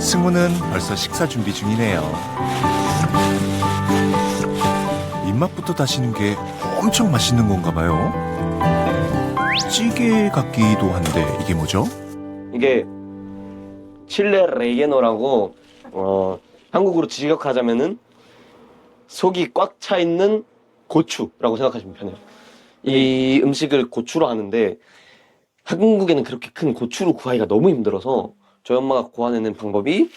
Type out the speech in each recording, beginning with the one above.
승우는 벌써 식사 준비 중이네요. 입맛부터 다시는 게 엄청 맛있는 건가 봐요. 찌개 같기도 한데 이게 뭐죠? 이게 칠레 레게노라고 한국으로 직역하자면은 속이 꽉 차 있는 고추라고 생각하시면 편해요. 이 음식을 고추로 하는데 한국에는 그렇게 큰 고추를 구하기가 너무 힘들어서 저희 엄마가 구하내는 방법이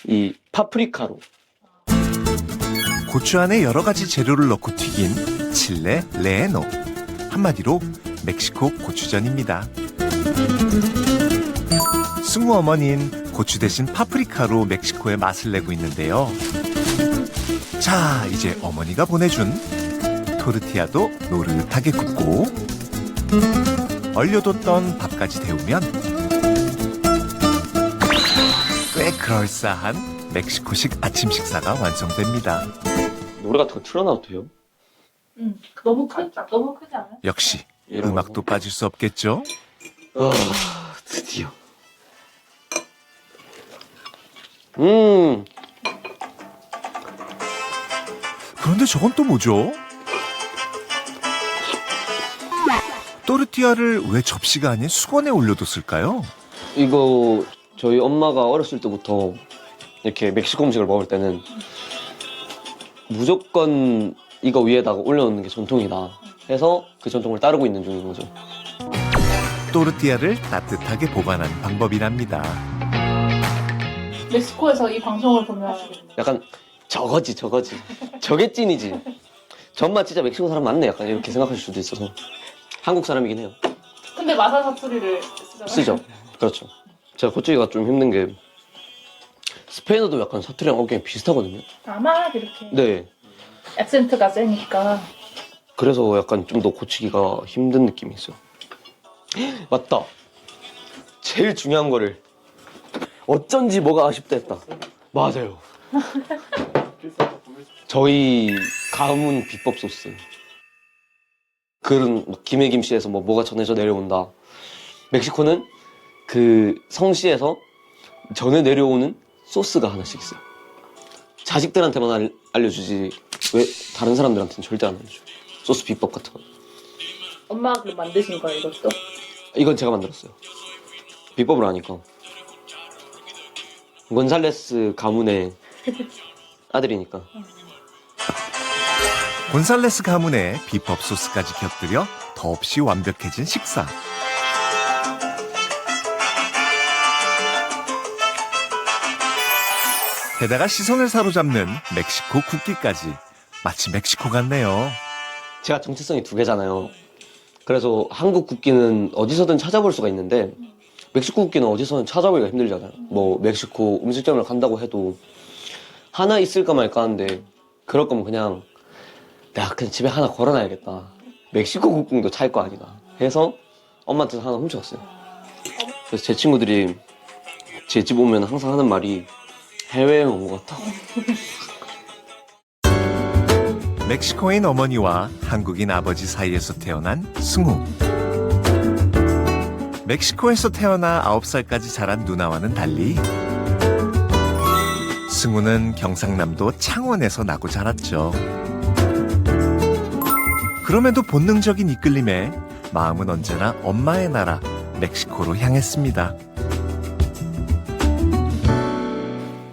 이 파프리카로. 고추 안에 여러 가지 재료를 넣고 튀긴 칠레 레노. 한마디로 멕시코 고추전입니다. 승우 어머니는 고추 대신 파프리카로 멕시코의 맛을 내고 있는데요. 자, 이제 어머니가 보내준 토르티아도 노릇하게 굽고 얼려뒀던 밥까지 데우면 꽤 그럴싸한 멕시코식 아침 식사가 완성됩니다. 노래 같은 거 틀어놔도 돼요? 응. 너무 크지 않아요? 역시 이런 음악도 빠질 수 없겠죠? 드디어. 그런데 저건 또 뭐죠? 또르티아를 왜 접시가 아닌 수건에 올려뒀을까요? 이거 저희 엄마가 어렸을 때부터 이렇게 멕시코 음식을 먹을 때는 무조건 이거 위에다가 올려놓는 게 전통이다 해서 그 전통을 따르고 있는 중인 거죠. 또르티아를 따뜻하게 보관하는 방법이랍니다. 멕시코에서 이 방송을 보면 약간 저거지. 저게 찐이지. 전마 진짜 멕시코 사람 맞네. 약간 이렇게 생각하실 수도 있어서. 한국 사람이긴 해요. 근데 마사 사투리를 쓰잖아요. 쓰죠. 그렇죠. 제가 고치기가 좀 힘든 게 스페인어도 약간 사투리랑 어깨가 비슷하거든요. 아마 이렇게 네. 액센트가 세니까. 그래서 약간 좀 더 고치기가 힘든 느낌이 있어요. 맞다. 제일 중요한 거를 어쩐지 뭐가 아쉽다 했다. 맞아요. 저희 가문 비법 소스. 그런 김해김씨에서 뭐가 전해져 내려온다. 멕시코는 그 성씨에서 전해 내려오는 소스가 하나씩 있어요. 자식들한테만 알려주지 왜 다른 사람들한테는 절대 안 알려줘요. 소스 비법 같은 거. 엄마가 그 만드신 거예요, 이것도? 이건 제가 만들었어요. 비법을 아니까. 곤살레스 가문의 아들이니까. 곤살레스 가문의 비법 소스까지 곁들여 더없이 완벽해진 식사. 게다가 시선을 사로잡는 멕시코 국기까지. 마치 멕시코 같네요. 제가 정체성이 두 개잖아요. 그래서 한국 국기는 어디서든 찾아볼 수가 있는데 멕시코 국기는 어디서든 찾아보기가 힘들잖아요. 뭐 멕시코 음식점을 간다고 해도 하나 있을까 말까 하는데 그럴 거면 그냥 내가 그냥 집에 하나 걸어놔야겠다. 멕시코 국궁도 찰 거 아니가 해서 엄마한테 하나 훔쳐왔어요. 그래서 제 친구들이 제 집 오면 항상 하는 말이 해외에 온 것 같다. 멕시코인 어머니와 한국인 아버지 사이에서 태어난 승우. 멕시코에서 태어나 9살까지 자란 누나와는 달리 승우는 경상남도 창원에서 나고 자랐죠. 그럼에도 본능적인 이끌림에 마음은 언제나 엄마의 나라 멕시코로 향했습니다.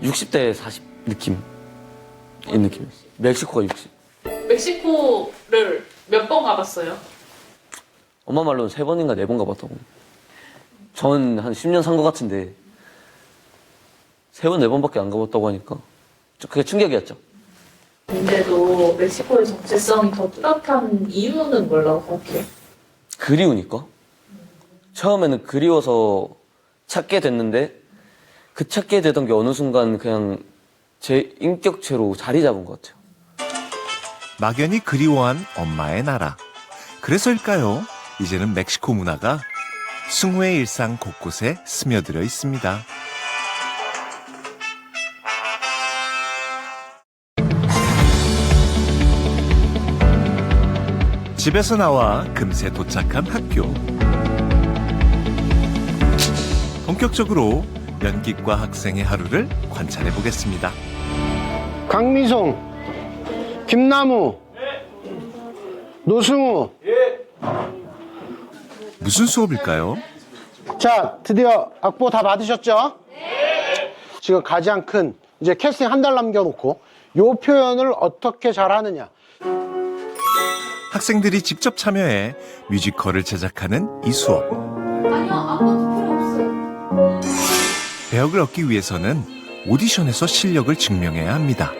60대 40 느낌. 이 느낌이었어요. 멕시코가 60. 멕시코를 몇 번 가봤어요? 엄마 말로는 3번인가 4번 가봤다고. 전 한 10년 산 것 같은데 3번, 4번밖에 안 가봤다고 하니까 그게 충격이었죠. 근데도 멕시코의 정체성이 더 뚜렷한 이유는 뭐라고 생각해요? 그리우니까. 처음에는 그리워서 찾게 됐는데 그 찾게 되던 게 어느 순간 그냥 제 인격체로 자리 잡은 것 같아요. 막연히 그리워한 엄마의 나라. 그래서일까요? 이제는 멕시코 문화가 승우의 일상 곳곳에 스며들어 있습니다. 집에서 나와 금세 도착한 학교. 본격적으로 연기과 학생의 하루를 관찰해 보겠습니다. 강미송, 김나무, 노승우. 무슨 수업일까요? 자, 드디어 악보 다 받으셨죠? 지금 가장 큰 이제 캐스팅 한 달 남겨놓고 요 표현을 어떻게 잘하느냐. 학생들이 직접 참여해 뮤지컬을 제작하는 이 수업. 아니요, 아무것도 필요 없어요. 배역을 얻기 위해서는 오디션에서 실력을 증명해야 합니다.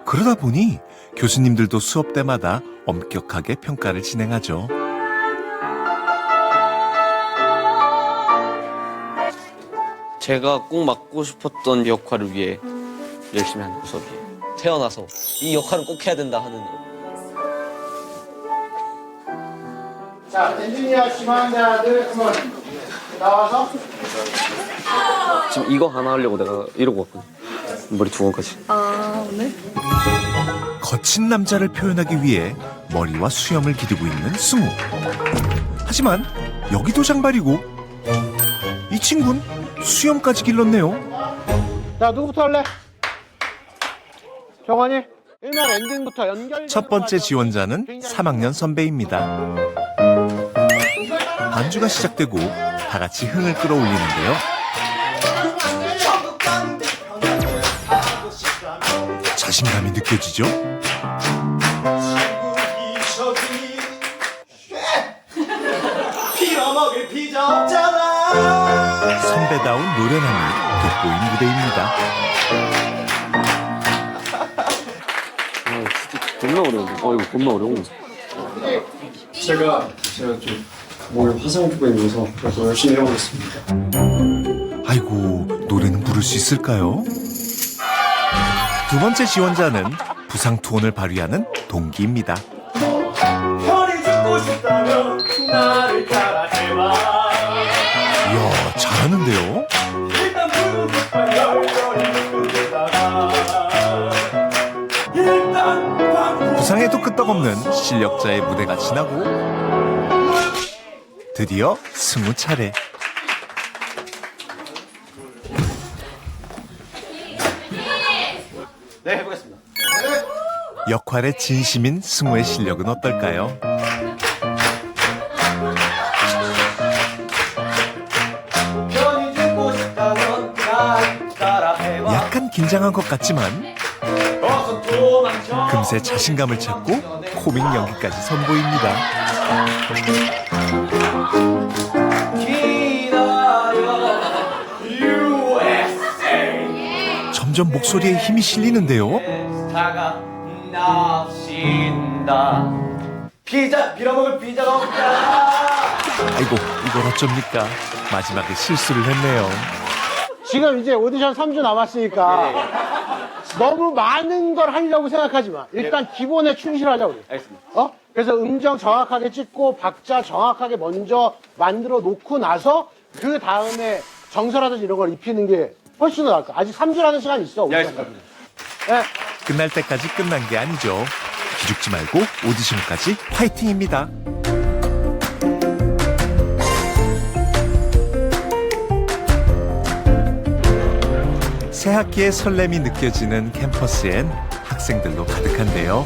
그러다 보니 교수님들도 수업 때마다 엄격하게 평가를 진행하죠. 제가 꼭 맡고 싶었던 역할을 위해 열심히 하는 수업이에요. 태어나서 이 역할은 꼭 해야 된다 하는. 자, 엔지니어 지망자들 한번 나와서. 지금 이거 하나 하려고 내가 이러고 왔거든. 머리 두 번까지. 거친 남자를 표현하기 위해 머리와 수염을 기르고 있는 승우. 하지만 여기도 장발이고 이 친구는 수염까지 길렀네요. 자, 누구부터 할래? 정원이. 일면 엔딩부터 연결. 첫 번째 지원자는 3학년 선배입니다. 반주가 시작되고 다 같이 흥을 끌어올리는데요. 자신감이 느껴지죠? 빌어먹을 피자 없잖아. 선배다운 노련함이 돋보인 무대입니다. 진짜 겁나 어려운데. 이거 겁나 어려워. 제가 좀 몸에 화상 입고 있어서 그래서 열심히 해보겠습니다. 아이고, 노래는 부를 수 있을까요? 두 번째 지원자는 부상투혼을 발휘하는 동기입니다. 별이 죽고 싶다면 나를 따라해봐. 이야, 잘하는데요? 일단 불고 싶은 열렬히 끝내다가 일단 방구 부상에도 끄떡없는 실력자의 무대가 지나고 드디어 승우 차례. 네, 해보겠습니다. 역할의 진심인 승우의 실력은 어떨까요? 별이 죽고 싶다면 나를 따라해봐. 약간 긴장한 것 같지만 어서 도망쳐. 금세 자신감을 찾고 코믹 연기까지 선보입니다. 기다려 USA. 점점 목소리에 힘이 실리는데요. 다가 나신다. 피자 빌어먹을 피자가 없다. 아이고, 이걸 어쩝니까? 마지막에 실수를 했네요. 지금 이제 오디션 3주 남았으니까 너무 많은 걸 하려고 생각하지 마. 일단 기본에 충실하자고 그래. 알겠습니다. 그래서 음정 정확하게 찍고 박자 정확하게 먼저 만들어 놓고 나서 그 다음에 정서라든지 이런 걸 입히는 게 훨씬 더 나을 거야. 아직 3주라는 시간이 있어. 알겠습니다. 네. 끝날 때까지 끝난 게 아니죠. 기죽지 말고 오디션까지 화이팅입니다. 새 학기의 설렘이 느껴지는 캠퍼스엔 학생들로 가득한데요.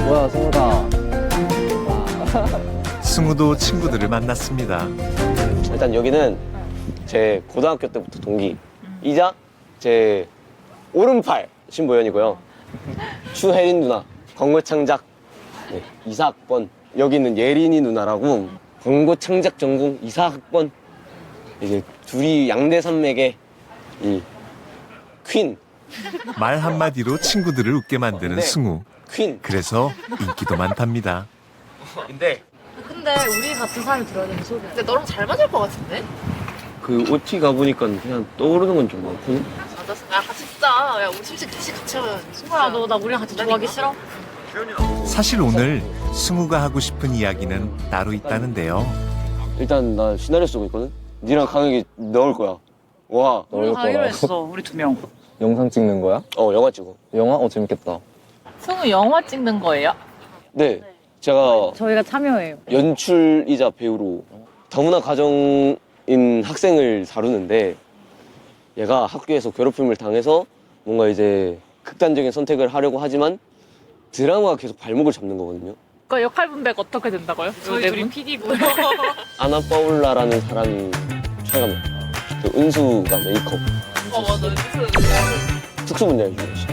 뭐야, 승우다. 승우도 친구들을 만났습니다. 일단 여기는 제 고등학교 때부터 동기이자 제 오른팔 신보현이고요. 추혜린 누나, 광고창작 네, 이사학번. 여기는 예린이 누나라고 광고창작 전공 이사학번. 이제 둘이 양대 산맥의 이 퀸. 말 한마디로 친구들을 웃게 만드는 네. 승우. 퀸. 그래서 인기도 많답니다. 근데 근데 우리 같은 사람이 들어야 되는 소리야. 근데 너랑 잘 맞을 것 같은데? 그 OT 가보니까 그냥 떠오르는 건 좀 많거든. 맞았어. 야, 같이 진짜. 야, 우리 솔직히 같이 하면. 승우야, 너 나 우리랑 같이 좋아하기 싫어? 사실 오늘 승우가 하고 싶은 이야기는 따로 있다는데요. 일단 나 시나리오 쓰고 있거든. 니랑 강혁이 넣을 거야. 와. 우리 가기로 했어. 우리 두 명. 영상 찍는 거야? 영화 찍어. 영화? 재밌겠다. 승우 영화 찍는 거예요? 네. 제가 저희가 참여해요. 연출이자 배우로 다문화 가정인 학생을 다루는데 얘가 학교에서 괴롭힘을 당해서 뭔가 이제 극단적인 선택을 하려고 하지만 드라마가 계속 발목을 잡는 거거든요. 그 역할 분배가 어떻게 된다고요? 저희 둘이 PD고요. 아나 파울라라는 사람이 최강 그 은수가 메이크업 맞아. 특수 분야에 중요하시.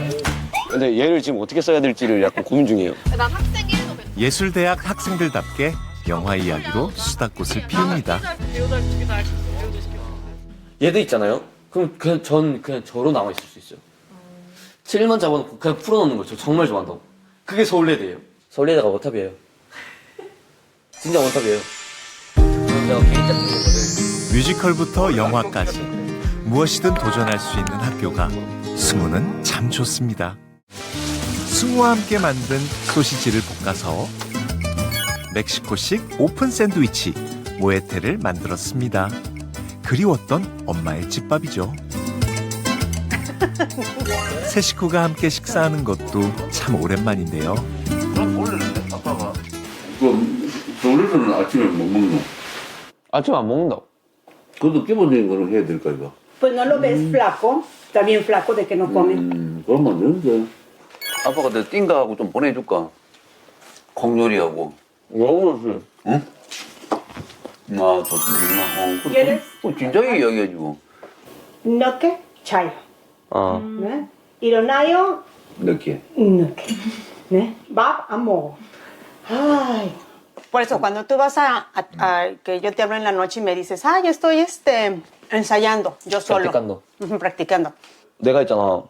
근데 얘를 지금 어떻게 써야 될지를 약간 고민 중이에요. 난 학생 1도 괜찮아. 예술대학 학생들답게 영화 이야기로 수다꽃을 피웁니다. 얘도 있잖아요. 그럼 전 그냥 저로 남아 있을 수 있어요. 7만 잡아놓고 그냥 풀어놓는 걸 저 정말 좋아한다고. 그게 서울예대예요. 서울예대가 워탑이에요. 진짜 워탑이에요. 제가 개인적인 거를 뮤지컬부터 영화까지 무엇이든 도전할 수 있는 학교가 승우는 참 좋습니다. 승우와 함께 만든 소시지를 볶아서 멕시코식 오픈 샌드위치 모에테를 만들었습니다. 그리웠던 엄마의 집밥이죠. 세 식구가 함께 식사하는 것도 참 오랜만인데요. 원래는 아빠가 서울에서는 아침에 못 먹노? 아침 안 먹는다고. 그것도 기본적인 거는 해야 될까 이거? Pues no lo ves flaco, está bien flaco de que no come. 그러면 안 되는데. 아빠가 내 띵가하고 좀 보내줄까? 콩요리하고. 먹었어요. 응? 아, 좋구나. ¿Quieres? 진작에 이야기해주고. Noque, chayo. 아, ¿no? Ironayo, 이렇게. noque. ¿no? Bab, amo. Ay. Por eso, cuando tú vas que yo te hablo en la noche y me dices, ay, yo estoy ensayando, yo solo. practicando. Ujú, practicando. 내가 있잖아.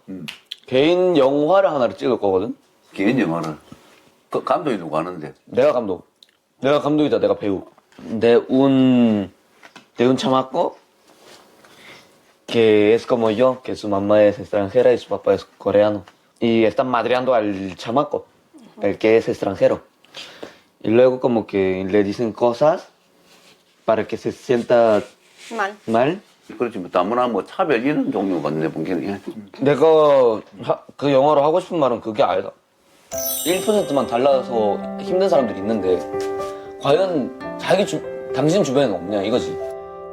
개인 영화를 하나를 찍을 거거든. 개인 영화를. 그 감독이 누구 하는데? 내가 감독. 내가 감독이자 내가 배우. de un chamaco que es como yo, que su mamá es extranjera y su papá es coreano. Y están madreando al chamaco, el que es extranjero. Y luego como que le dicen cosas para que se sienta Mal. mal. 그렇지, 뭐, 다문화 뭐 차별 이런 종류가 내 보기에는. 내가 그 영화로 하고 싶은 말은 그게 아니다. 1%만 달라서 힘든 사람들이 있는데 과연 당신 주변에는 없냐 이거지.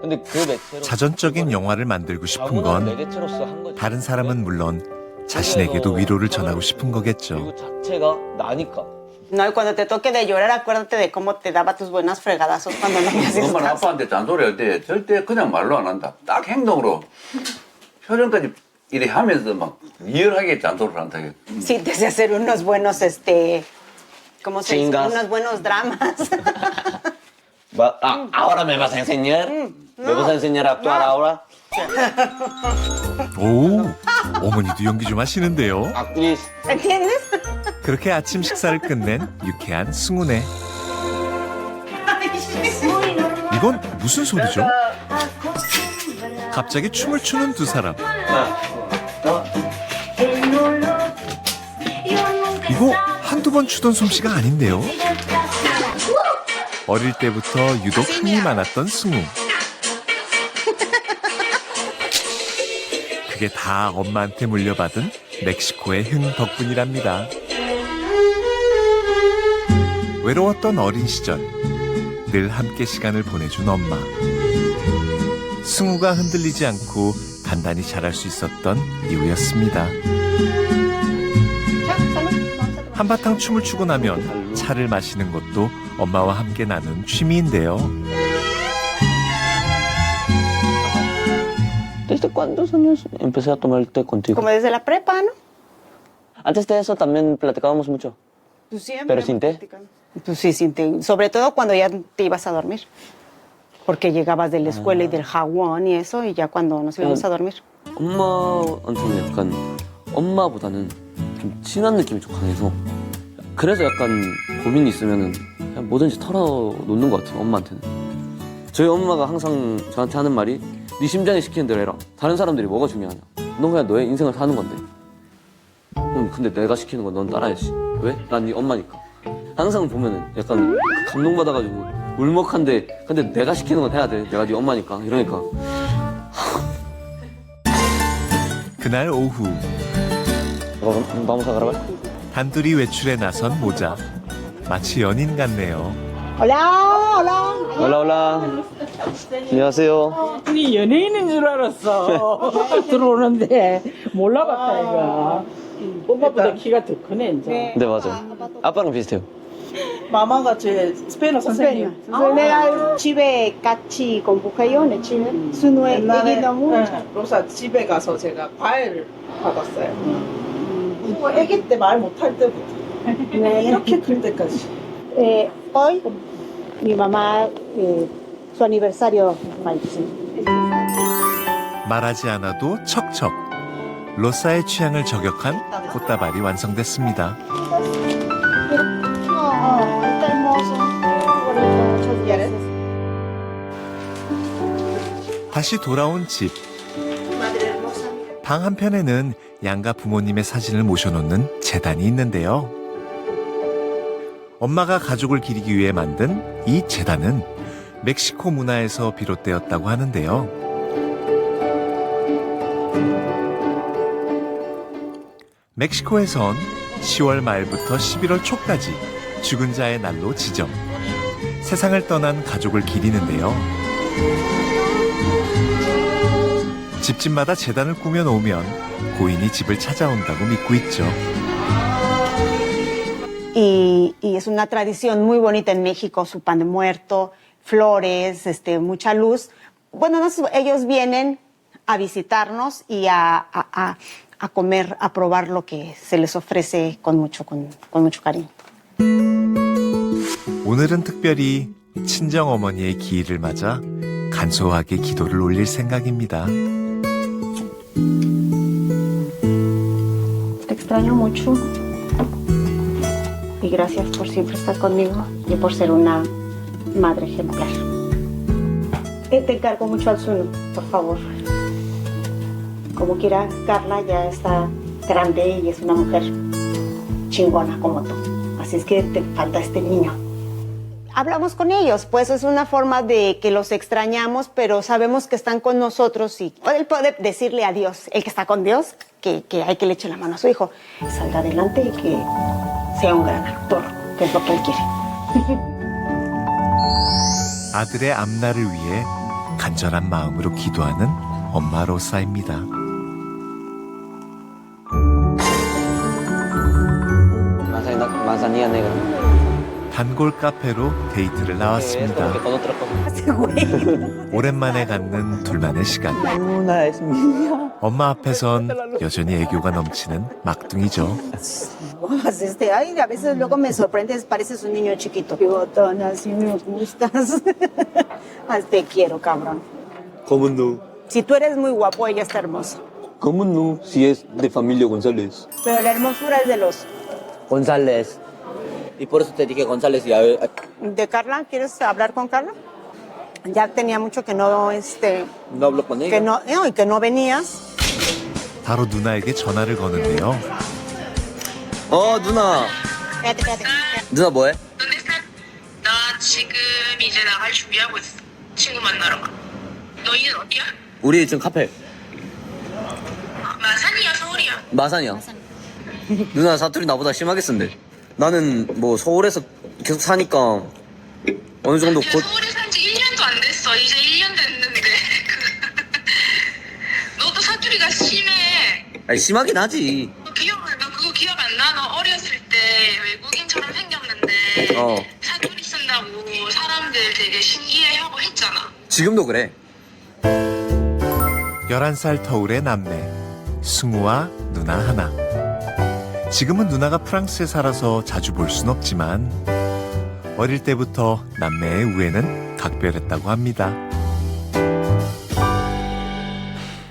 근데 그 매체로 자전적인 영화를 만들고 싶은 건 매개체로서 한 거지. 다른 사람은 물론 자신에게도 위로를 전하고 싶은 거겠죠. 그리고 자체가 나니까. No, y cuando te toque de llorar, acuérdate de cómo te daba tus buenas fregadazos cuando no me hacías 엄마는 caso. 아빠한테 잔소리할 때 절대 그냥 말로 안 한다. 딱 행동으로 표정까지 이래 하면서 막 리얼하게 잔소리를 한다. Sí, te sé hacer unos buenos, ¿cómo se dice? Chingas. Unos buenos dramas. Ahora me vas a enseñar. Me vas a enseñar a actuar ahora. 오, 어머니도 연기 좀 하시는데요. Actriz. ¿Entiendes? 그렇게 아침 식사를 끝낸 유쾌한 승우네. 이건 무슨 소리죠? 갑자기 춤을 추는 두 사람. 이거 한두 번 추던 솜씨가 아닌데요. 어릴 때부터 유독 흥이 많았던 승우. 그게 다 엄마한테 물려받은 멕시코의 흥 덕분이랍니다. 외로웠던 어린 시절, 늘 함께 시간을 보내준 엄마. 승우가 흔들리지 않고 단단히 자랄 수 있었던 이유였습니다. 한바탕 춤을 추고 나면 차를 마시는 것도 엄마와 함께 나눈 취미인데요. ¿Desde cuántos años empecé a tomar el té contigo? Como desde la prepa, ¿no? Antes de eso también platicábamos mucho. Pues siempre. ¿Pero sin té? Pues sí, sin té. Sobre todo cuando ya te ibas a dormir. Porque llegabas de la escuela y del jagón y eso, y ya cuando nos íbamos a dormir. 엄마한테는 약간 엄마보다는 좀 친한 느낌이 좀 강해서 그래서 약간 고민이 있으면은 그냥 뭐든지 털어놓는 것 같아요, 엄마한테는. 저희 엄마가 항상 저한테 하는 말이 네 심장이 시키는 대로 해라. 다른 사람들이 뭐가 중요하냐. 넌 그냥 너의 인생을 사는 건데. 근데 내가 시키는 건 넌 따라야지. 왜? 난 네 엄마니까. 항상 보면은 약간 감동받아가지고 울먹한데 근데 내가 시키는 건 해야 돼. 내가 네 엄마니까. 이러니까. 그날 오후 Vamos a grabar. 단둘이 외출에 나선 모자. 마치 연인 같네요. Hola, hola. 올라올라. 안녕하세요. 이 연예인인 줄 알았어. 들어오는데 몰라봤다 이거. 오빠보다 키가 더 크네 이제. 네, 맞아요. 아빠랑 비슷해요. 마마가 제 스페인어 선생님. 내가 집에 같이 공부해요, 내 집에. 순우에 애기도 무쳐. 로사 집에 가서 제가 과외를 받았어요. 뭐 애기 때 말 못할 때부터 이렇게 클 때까지. Hoy mi mamá, su aniversario, 말지. 말하지 않아도 척척. 로사의 취향을 저격한 꽃다발이 완성됐습니다. Está hermoso. Muchas gracias. 다시 돌아온 집. 방 한편에는 양가 부모님의 사진을 모셔놓는 재단이 있는데요. 엄마가 가족을 기리기 위해 만든 이 재단은 멕시코 문화에서 비롯되었다고 하는데요. 멕시코에선 10월 말부터 11월 초까지 죽은 자의 날로 지정, 세상을 떠난 가족을 기리는데요. 집집마다 재단을 꾸며놓으면 고인이 집을 찾아온다고 믿고 있죠. Y es una tradición muy bonita en México, su pan de muerto, flores, mucha luz. Bueno, ellos vienen a visitarnos y a comer, a probar lo que se les ofrece con mucho cariño. 오늘은 특별히 친정어머니의 기일을 맞아 간소하게 기도를 올릴 생각입니다. Te extraño mucho y gracias por siempre estar conmigo y por ser una madre ejemplar. Te encargo mucho al Sunu, por favor. Como quiera, Carla ya está grande y es una mujer chingona como tú. Así es que te falta este niño. Hablamos con ellos, pues es una forma de que los extrañamos, pero sabemos que están con nosotros y él puede decirle a Dios, el que está con Dios, que hay que le eche la mano a su hijo, salga adelante y que sea un gran actor, que es lo que él quiere. 아들의 앞날을 위해 간절한 마음으로 기도하는 엄마 로사입니다. 마사니아 네그라. 단골 카페로 데이트를 나왔습니다. 오랜만에 갖는 둘만의 시간. 엄마 앞에선 여전히 애교가 넘치는 막둥이죠. Ay, a veces luego me sorprendes, pareces un niño chiquito. Bigotona, así me gustas. Te quiero, cabrón. ¿Cómo no? Si tú eres muy guapo, ella está hermosa. ¿Cómo no? Si es de familia González. Pero la hermosura es de los... González. Y por eso te dije González y a ver... ¿De Carla? ¿Quieres hablar con Carla? Ya tenía mucho que no, No hablo con ella. que no venías. 바로 누나에게 전화를 거는데요. 누나. Espérate. 누나 뭐해? ¿Dónde estás? 나 지금 이제 나갈 준비하고 있어. 친구 만나러 가. 너희는 어디야? 우리 지금 카페. 마산이야, 서울이야? 마산이야. 누나 사투리 나보다 심하게 쓴대. 나는 뭐 서울에서 계속 사니까 어느 정도 야, 서울에 산 지 1년도 안 됐어. 이제 1년 됐는데. 너도 사투리가 심해. 아니 심하긴 하지. 너 그거 기억 안 나? 너 어렸을 때 외국인처럼 생겼는데 사투리 쓴다고 사람들 되게 신기해하고 했잖아. 지금도 그래. 11살 터울의 남매, 승우와 누나 하나. 지금은 누나가 프랑스에 살아서 자주 볼 순 없지만 어릴 때부터 남매의 우애는 각별했다고 합니다.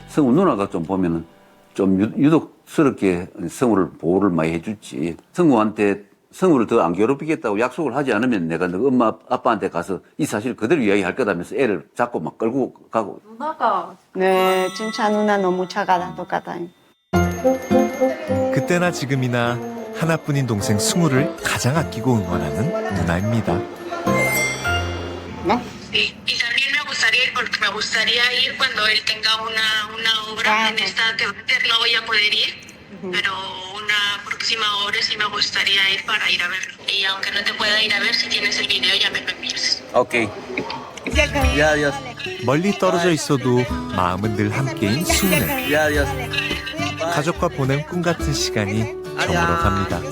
성우 누나가 좀 보면은 좀 유독스럽게 성우를 보호를 많이 해주지. 성우를 더 안 괴롭히겠다고 약속을 하지 않으면 내가 너 엄마 아빠한테 가서 이 사실 그대로 이야기할 거다면서 애를 잡고 막 끌고 가고. 누나가 네, 진짜 누나 너무 착하다, 똑같아. 그때나 지금이나 하나뿐인 동생 승우를 가장 아끼고 응원하는 누나입니다. ¿No? Sí, y también me gustaría ir porque me gustaría ir cuando él tenga una obra en esta teatro. No voy a poder ir, pero porque próxima hora sí me gustaría ir para ir a verlo. Y aunque no te pueda ir a ver, si tienes el video ya me lo envías. 오케이. 야, adiós. 멀리 떨어져 있어도 마음은 늘 함께인 승우네. 야, adiós. 가족과 보낸 꿈 같은 시간이 저물어 갑니다.